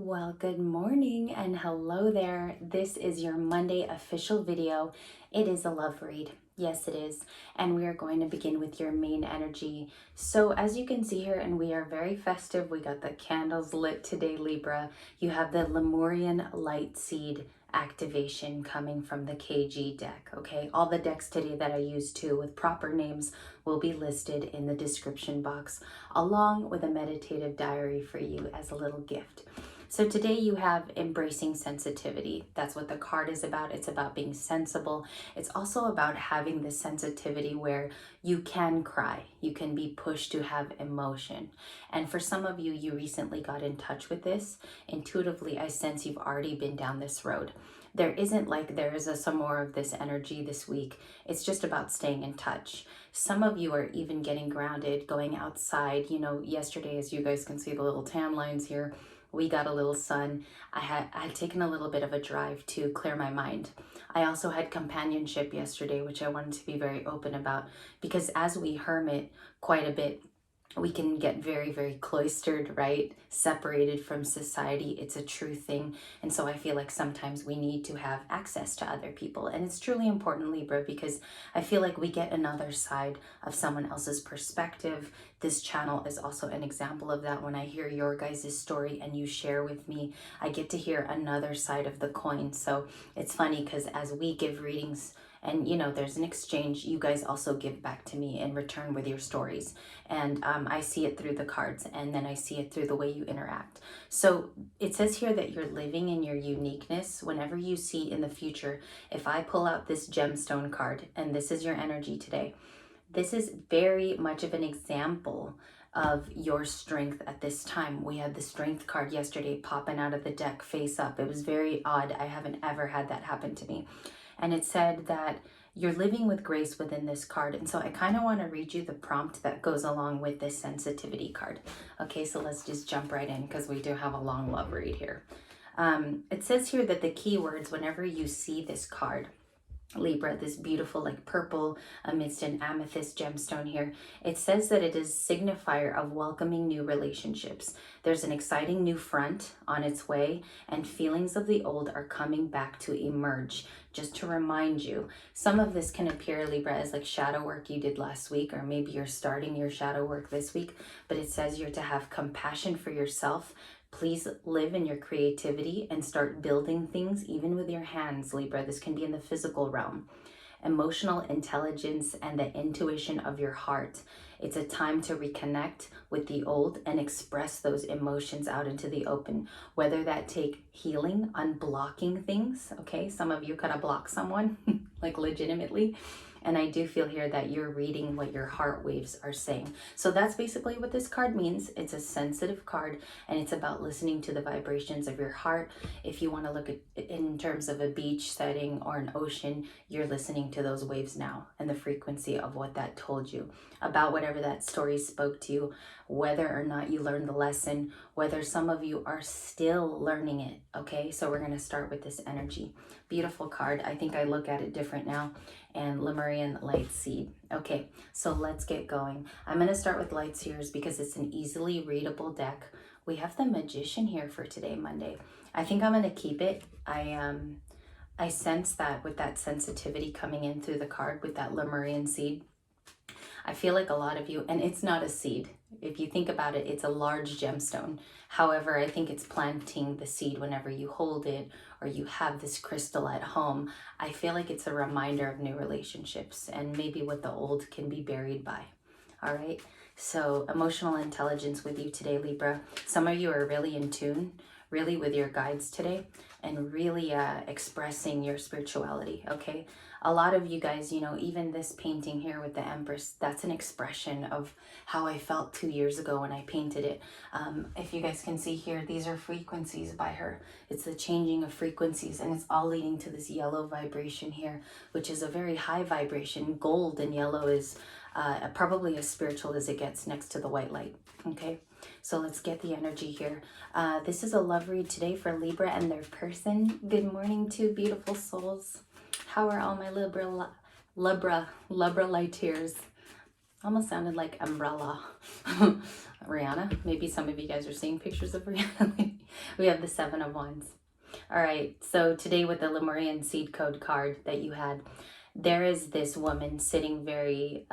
Well, good morning and hello there. This is your Monday official video. It is a love read. Yes, it is. And we are going to begin with your main energy. So as you can see here, and we are very festive, we got the candles lit today, Libra. You have the Lemurian light seed activation coming from the KG deck, okay? All the decks today that I use too with proper names will be listed in the description box, along with a meditative diary for you as a little gift. So today you have embracing sensitivity. That's what the card is about. It's about being sensible. It's also about having this sensitivity where you can cry. You can be pushed to have emotion. And for some of you, you recently got in touch with this. Intuitively, I sense you've already been down this road. There isn't like there is some more of this energy this week. It's just about staying in touch. Some of you are even getting grounded, going outside. You know, yesterday, as you guys can see the little tan lines here, we got a little sun. I had taken a little bit of a drive to clear my mind. I also had companionship yesterday, which I wanted to be very open about, because as we hermit quite a bit, we can get very, very cloistered, right? Separated from society. It's a true thing. And so I feel like sometimes we need to have access to other people. And it's truly important, Libra, because I feel like we get another side of someone else's perspective. This channel is also an example of that. When I hear your guys' story and you share with me, I get to hear another side of the coin. So it's funny because as we give readings, and you know, there's an exchange, you guys also give back to me in return with your stories. And I see it through the cards, and then I see it through the way you interact. So it says here that you're living in your uniqueness. Whenever you see in the future, if I pull out this gemstone card, and this is your energy today, this is very much of an example of your strength at this time. We had the strength card yesterday popping out of the deck face up. It was very odd. I haven't ever had that happen to me. And it said that you're living with grace within this card. And so I kind of want to read you the prompt that goes along with this sensitivity card. Okay, so let's just jump right in because we do have a long love read here. It says here that the keywords, whenever you see this card, Libra, this beautiful like purple amidst an amethyst gemstone here, it says that it is signifier of welcoming new relationships. There's an exciting new front on its way, and feelings of the old are coming back to emerge. Just to remind you, some of this can appear, Libra, as like shadow work you did last week, or maybe you're starting your shadow work this week, but it says you're to have compassion for yourself. Please live in your creativity and start building things, even with your hands, Libra. This can be in the physical realm. Emotional intelligence and the intuition of your heart. It's a time to reconnect with the old and express those emotions out into the open, whether that take healing, unblocking things. Okay, some of you gotta block someone, like legitimately. And I do feel here that you're reading what your heart waves are saying. So that's basically what this card means. It's a sensitive card, and it's about listening to the vibrations of your heart. If you want to look at it in terms of a beach setting or an ocean, you're listening to those waves now and the frequency of what that told you about whatever that story spoke to you, whether or not you learned the lesson, whether some of you are still learning it. Okay, so we're going to start with this energy. Beautiful card. I think I look at it different now. And Lemurian light seed. Okay, so let's get going. I'm going to start with light seers because it's an easily readable deck. We have the magician here for today, Monday. I think I'm going to keep it. I sense that with that sensitivity coming in through the card with that Lemurian seed. I feel like a lot of you, and it's not a seed. If you think about it, it's a large gemstone. However, I think it's planting the seed whenever you hold it or you have this crystal at home. I feel like it's a reminder of new relationships and maybe what the old can be buried by. All right. So emotional intelligence with you today, Libra. Some of you are really in tune, really with your guides today, and really expressing your spirituality. Okay. A lot of you guys, you know, even this painting here with the Empress, that's an expression of how I felt 2 years ago when I painted it. If you guys can see here, these are frequencies by her. It's the changing of frequencies, and it's all leading to this yellow vibration here, which is a very high vibration. Gold and yellow is probably as spiritual as it gets next to the white light. Okay, so let's get the energy here. This is a love read today for Libra and their person. Good morning, two beautiful souls. How are all my LIBRALIGHTBOX? Almost sounded like umbrella. Rihanna. Maybe some of you guys are seeing pictures of Rihanna. We have the Seven of Wands. All right, so today with the Lemurian seed code card that you had, there is this woman sitting very,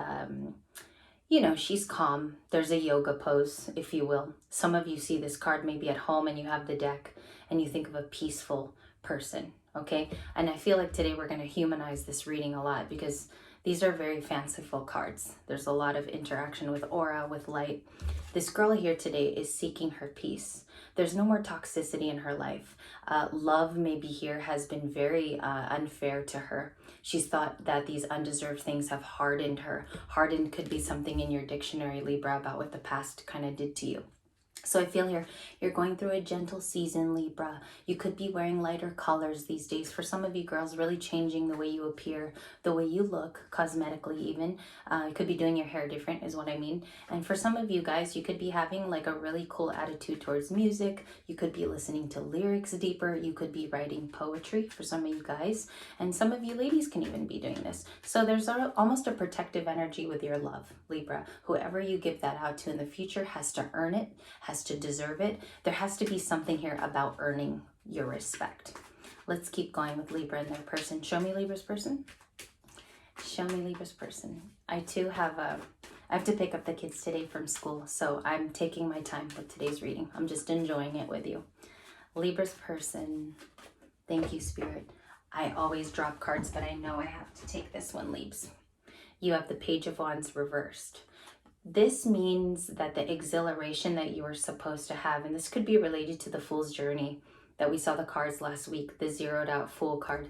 you know, she's calm. There's a yoga pose, if you will. Some of you see this card maybe at home and you have the deck and you think of a peaceful person, okay? And I feel like today we're going to humanize this reading a lot because these are very fanciful cards. There's a lot of interaction with aura, with light. This girl here today is seeking her peace. There's no more toxicity in her life. Love maybe here has been very unfair to her. She's thought that these undeserved things have hardened her. Hardened could be something in your dictionary, Libra, about what the past kind of did to you. So I feel here, you're going through a gentle season, Libra. You could be wearing lighter colors these days. For some of you girls, really changing the way you appear, the way you look, cosmetically even. You could be doing your hair different is what I mean. And for some of you guys, you could be having like a really cool attitude towards music. You could be listening to lyrics deeper. You could be writing poetry for some of you guys. And some of you ladies can even be doing this. So there's almost a protective energy with your love, Libra. Whoever you give that out to in the future has to earn it, has to deserve it. There has to be something here about earning your respect. Let's keep going with Libra and their person. Show me Libra's person. Show me Libra's person. I too have I have to pick up the kids today from school, so I'm taking my time with today's reading. I'm just enjoying it with you. Libra's person. Thank you, Spirit. I always drop cards, but I know I have to take this one, Libs. You have the Page of Wands reversed. This means that the exhilaration that you were supposed to have, and this could be related to the Fool's Journey that we saw the cards last week, the zeroed out Fool card.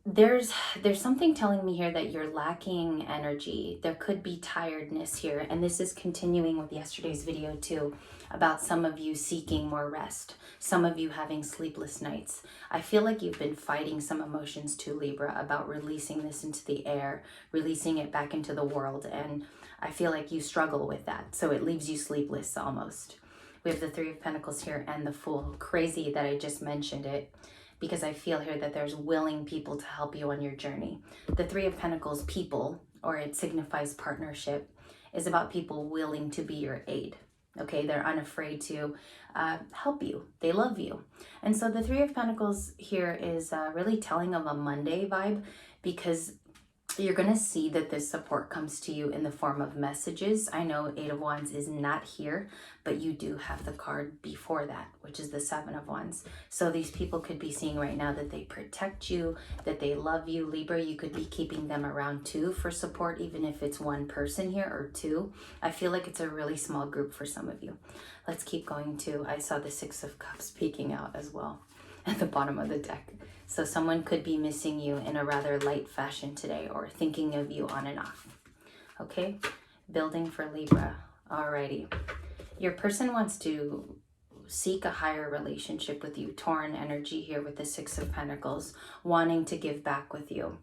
There's something telling me here that you're lacking energy. There could be tiredness here, and this is continuing with yesterday's video too, about some of you seeking more rest, some of you having sleepless nights. I feel like you've been fighting some emotions too, Libra, about releasing this into the air, releasing it back into the world, and I feel like you struggle with that, so it leaves you sleepless almost. We have the Three of Pentacles here and the Fool. Crazy that I just mentioned it, because I feel here that there's willing people to help you on your journey. The Three of Pentacles, people, or it signifies partnership, is about people willing to be your aid. Okay, they're unafraid to help you. They love you. And so the Three of Pentacles here is really telling of a Monday vibe, because you're going to see that this support comes to you in the form of messages. I know Eight of Wands is not here, but you do have the card before that, which is the Seven of Wands. So these people could be seeing right now that they protect you, that they love you. Libra, you could be keeping them around too for support, even if it's one person here or two. I feel like it's a really small group for some of you. Let's keep going too. I saw the Six of Cups peeking out as well at the bottom of the deck. So someone could be missing you in a rather light fashion today, or thinking of you on and off. Okay, building for Libra. Alrighty. Your person wants to seek a higher relationship with you. Torn energy here with the Six of Pentacles, wanting to give back with you.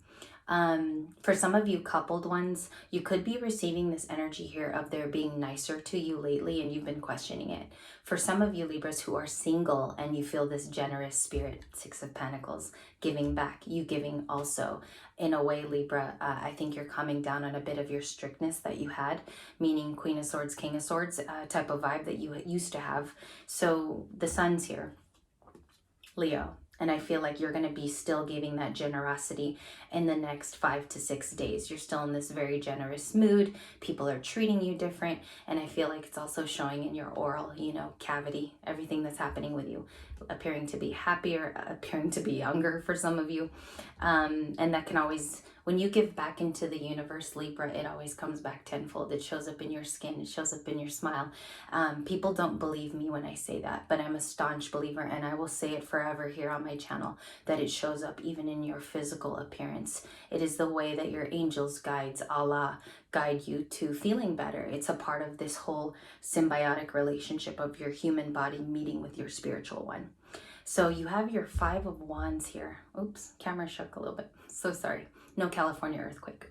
For some of you coupled ones, you could be receiving this energy here of their being nicer to you lately and you've been questioning it. For some of you Libras who are single and you feel this generous spirit, Six of Pentacles, giving back, you giving also. In a way, Libra, I think you're coming down on a bit of your strictness that you had, meaning Queen of Swords, King of Swords type of vibe that you used to have. So the Sun's here, Leo. And I feel like you're going to be still giving that generosity in the next 5 to 6 days. You're still in this very generous mood. People are treating you different. And I feel like it's also showing in your oral, cavity, everything that's happening with you, appearing to be happier, appearing to be younger for some of you. And that can always, when you give back into the universe, Libra, it always comes back tenfold. It shows up in your skin. It shows up in your smile. People don't believe me when I say that, but I'm a staunch believer, and I will say it forever here on my channel, that it shows up even in your physical appearance. It is the way that your angels, guides, Allah, guide you to feeling better. It's a part of this whole symbiotic relationship of your human body meeting with your spiritual one. So you have your Five of Wands here. Oops, camera shook a little bit. So sorry. No California earthquake.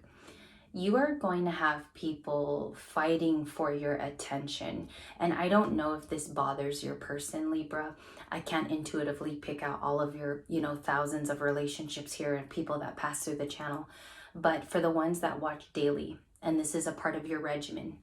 You are going to have people fighting for your attention. And I don't know if this bothers your person, Libra. I can't intuitively pick out all of your, thousands of relationships here and people that pass through the channel. But for the ones that watch daily, and this is a part of your regimen.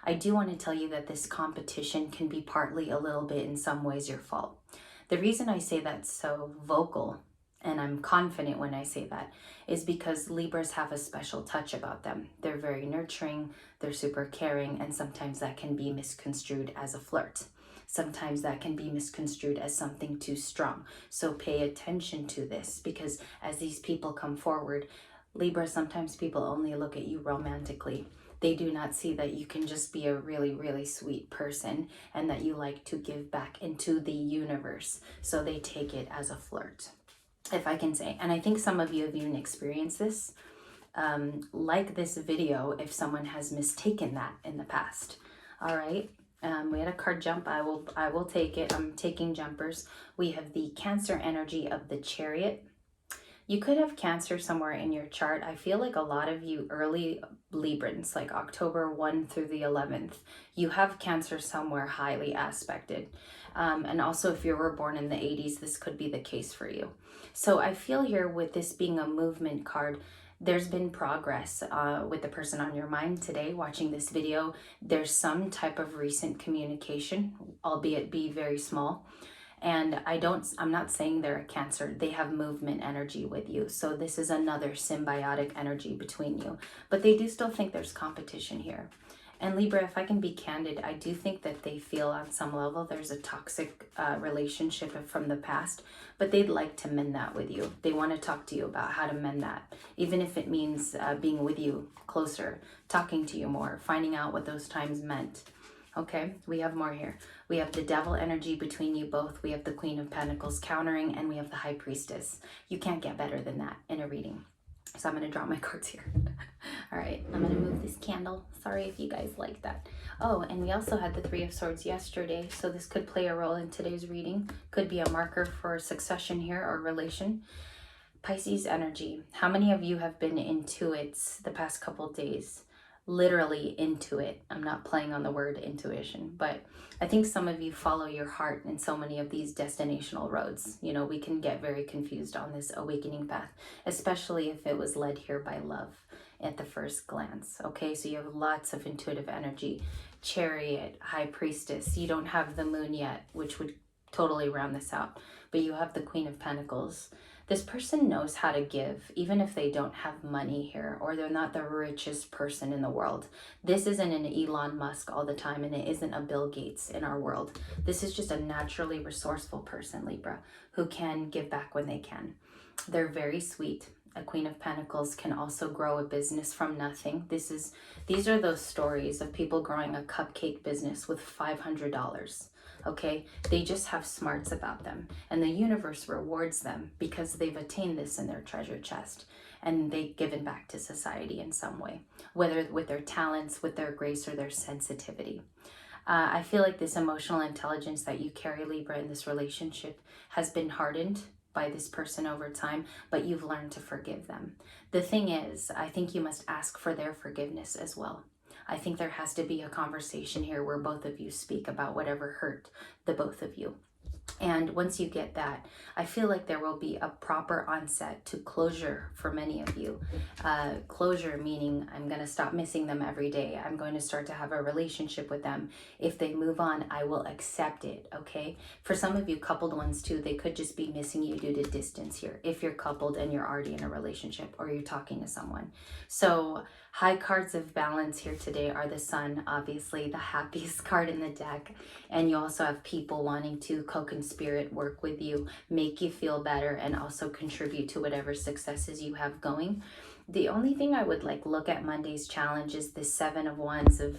I do want to tell you that this competition can be partly a little bit in some ways your fault. The reason I say that so vocal, and I'm confident when I say that, is because Libras have a special touch about them. They're very nurturing, they're super caring, and sometimes that can be misconstrued as a flirt. Sometimes that can be misconstrued as something too strong. So pay attention to this, because as these people come forward, Libra, sometimes people only look at you romantically. They do not see that you can just be a really, really sweet person and that you like to give back into the universe. So they take it as a flirt, if I can say. And I think some of you have even experienced this. Like this video, if someone has mistaken that in the past. All right. We had a card jump. I will take it. I'm taking jumpers. We have the Cancer energy of the Chariot. You could have Cancer somewhere in your chart. I feel like a lot of you early Librans, like October 1 through the 11th, you have Cancer somewhere highly aspected. And also if you were born in the 80s, this could be the case for you. So I feel here, with this being a movement card, there's been progress with the person on your mind today watching this video. There's some type of recent communication, albeit be very small. And I'm not saying they're a Cancer. They have movement energy with you. So this is another symbiotic energy between you. But they do still think there's competition here. And Libra, if I can be candid, I do think that they feel on some level there's a toxic relationship from the past, but they'd like to mend that with you. They want to talk to you about how to mend that, even if it means being with you closer, talking to you more, finding out what those times meant. Okay, we have more here. We have the Devil energy between you both. We have the Queen of Pentacles countering, and we have the High Priestess. You can't get better than that in a reading. So I'm going to draw my cards here. All right, I'm going to move this candle. Sorry if you guys like that. Oh, and we also had the Three of Swords yesterday, so this could play a role in today's reading. Could be a marker for succession here or relation. Pisces energy. How many of you have been into it the past couple days? Literally into it. I'm not playing on the word intuition, but I think some of you follow your heart in so many of these destinational roads. You know, we can get very confused on this awakening path, especially if it was led here by love at the first glance. Okay, so you have lots of intuitive energy. Chariot, High Priestess. You don't have the Moon yet, which would totally round this out, but you have the Queen of Pentacles. This person knows how to give, even if they don't have money here, or they're not the richest person in the world. This isn't an Elon Musk all the time, and it isn't a Bill Gates in our world. This is just a naturally resourceful person, Libra, who can give back when they can. They're very sweet. A Queen of Pentacles can also grow a business from nothing. These are those stories of people growing a cupcake business with $500. Okay, they just have smarts about them, and the universe rewards them because they've attained this in their treasure chest, and they've given back to society in some way, whether with their talents, with their grace, or their sensitivity. I feel like this emotional intelligence that you carry, Libra, in this relationship has been hardened by this person over time, but you've learned to forgive them. The thing is, I think you must ask for their forgiveness as well. I think there has to be a conversation here where both of you speak about whatever hurt the both of you. And once you get that, I feel like there will be a proper onset to closure for many of you. Closure meaning I'm going to stop missing them every day. I'm going to start to have a relationship with them. If they move on, I will accept it, okay? For some of you coupled ones too, they could just be missing you due to distance here. If you're coupled and you're already in a relationship or you're talking to someone. So high cards of balance here today are the Sun, obviously the happiest card in the deck. And you also have people wanting to co-conspire, work with you, make you feel better, and also contribute to whatever successes you have going. The only thing I would look at Monday's challenge is the Seven of Wands of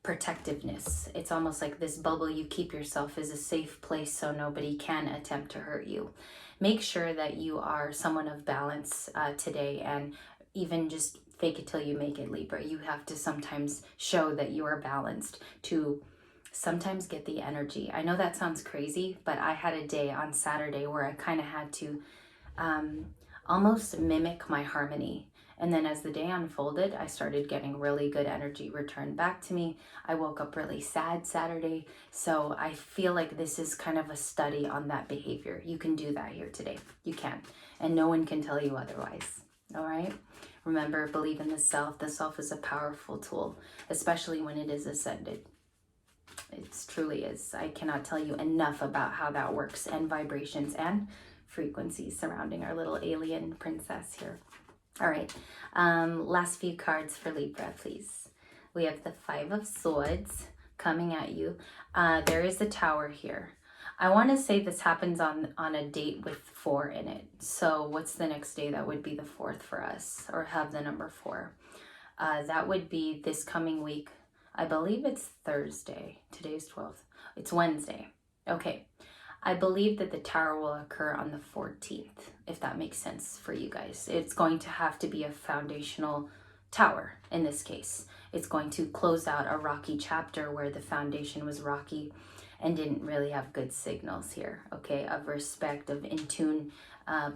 protectiveness. It's almost like this bubble you keep yourself is a safe place so nobody can attempt to hurt you. Make sure that you are someone of balance today, and even just fake it till you make it, Libra. You have to sometimes show that you are balanced to sometimes get the energy. I know that sounds crazy, but I had a day on Saturday where I kind of had to almost mimic my harmony. And then as the day unfolded, I started getting really good energy returned back to me. I woke up really sad Saturday. So I feel like this is kind of a study on that behavior. You can do that here today. You can. And no one can tell you otherwise. All right. Remember, believe in the self. The self is a powerful tool, especially when it is ascended. It truly is. I cannot tell you enough about how that works, and vibrations and frequencies surrounding our little alien princess here. All right. Last few cards for Libra, please. We have the Five of Swords coming at you. There is the Tower here. I want to say this happens on a date with 4 in it. So what's the next day? That would be the 4th for us, or have the number 4. That would be this coming week. I believe it's Thursday. Today's 12th. It's Wednesday. Okay. I believe that the Tower will occur on the 14th, if that makes sense for you guys. It's going to have to be a foundational tower in this case. It's going to close out a rocky chapter where the foundation was rocky and didn't really have good signals here, okay, of respect, of in tune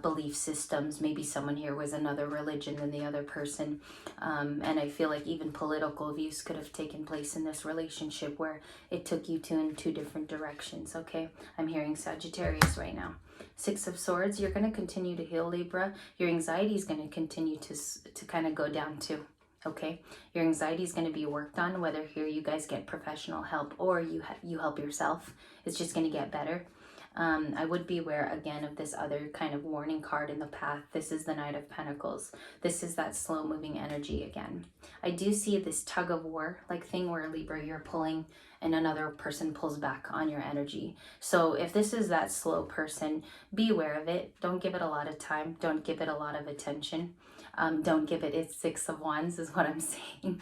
belief systems. Maybe someone here was another religion than the other person. And I feel like even political views could have taken place in this relationship where it took you in 2 different directions, okay? I'm hearing Sagittarius right now. 6 of Swords, you're going to continue to heal, Libra. Your anxiety is going to continue to kind of go down too. Okay, your anxiety is going to be worked on, whether here you guys get professional help or you help yourself. It's just going to get better. I would beware again of this other kind of warning card in the path. This is the Knight of Pentacles. This is that slow moving energy again. I do see this tug of war like thing where, Libra, you're pulling and another person pulls back on your energy. So if this is that slow person, be aware of it. Don't give it a lot of time. Don't give it a lot of attention. Don't give it its 6 of Wands is what I'm saying.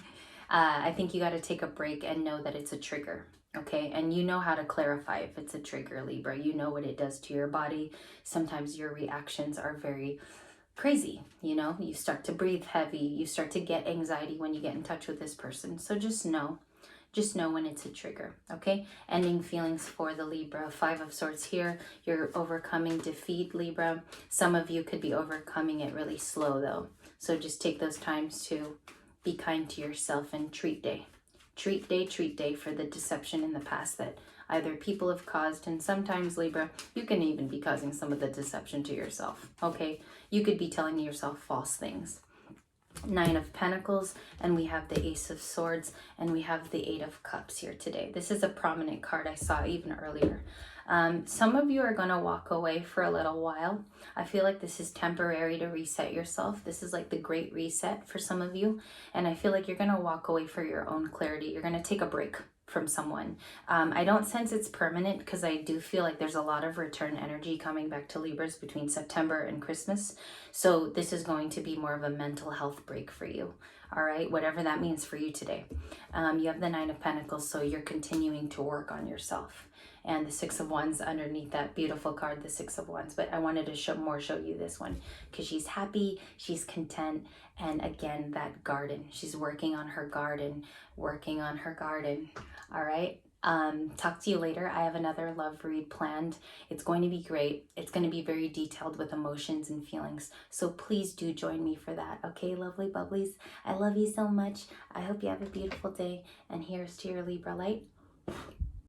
I think you got to take a break and know that it's a trigger. Okay, and you know how to clarify if it's a trigger, Libra. You know what it does to your body. Sometimes your reactions are very crazy. You know, you start to breathe heavy. You start to get anxiety when you get in touch with this person. So just know when it's a trigger, okay? Ending feelings for the Libra. 5 of Swords here. You're overcoming defeat, Libra. Some of you could be overcoming it really slow, though. So just take those times to be kind to yourself and treat day. Treat day for the deception in the past that either people have caused, and sometimes, Libra, you can even be causing some of the deception to yourself, okay? You could be telling yourself false things. 9 of Pentacles, and we have the Ace of Swords, and we have the 8 of Cups here today. This is a prominent card I saw even earlier. Some of you are going to walk away for a little while. I feel like this is temporary to reset yourself. This is like the great reset for some of you. And I feel like you're going to walk away for your own clarity. You're going to take a break from someone. I don't sense it's permanent because I do feel like there's a lot of return energy coming back to Libras between September and Christmas. So this is going to be more of a mental health break for you. All right, whatever that means for you today. You have the 9 of Pentacles, so you're continuing to work on yourself. And the 6 of Wands underneath that beautiful card, the 6 of Wands. But I wanted to show you this one because she's happy, she's content. And again, that garden, she's working on her garden. All right. Talk to you later. I have another love read planned. It's going to be great. It's going to be very detailed with emotions and feelings. So please do join me for that. Okay, lovely bubblies. I love you so much. I hope you have a beautiful day. And here's to your Libra light.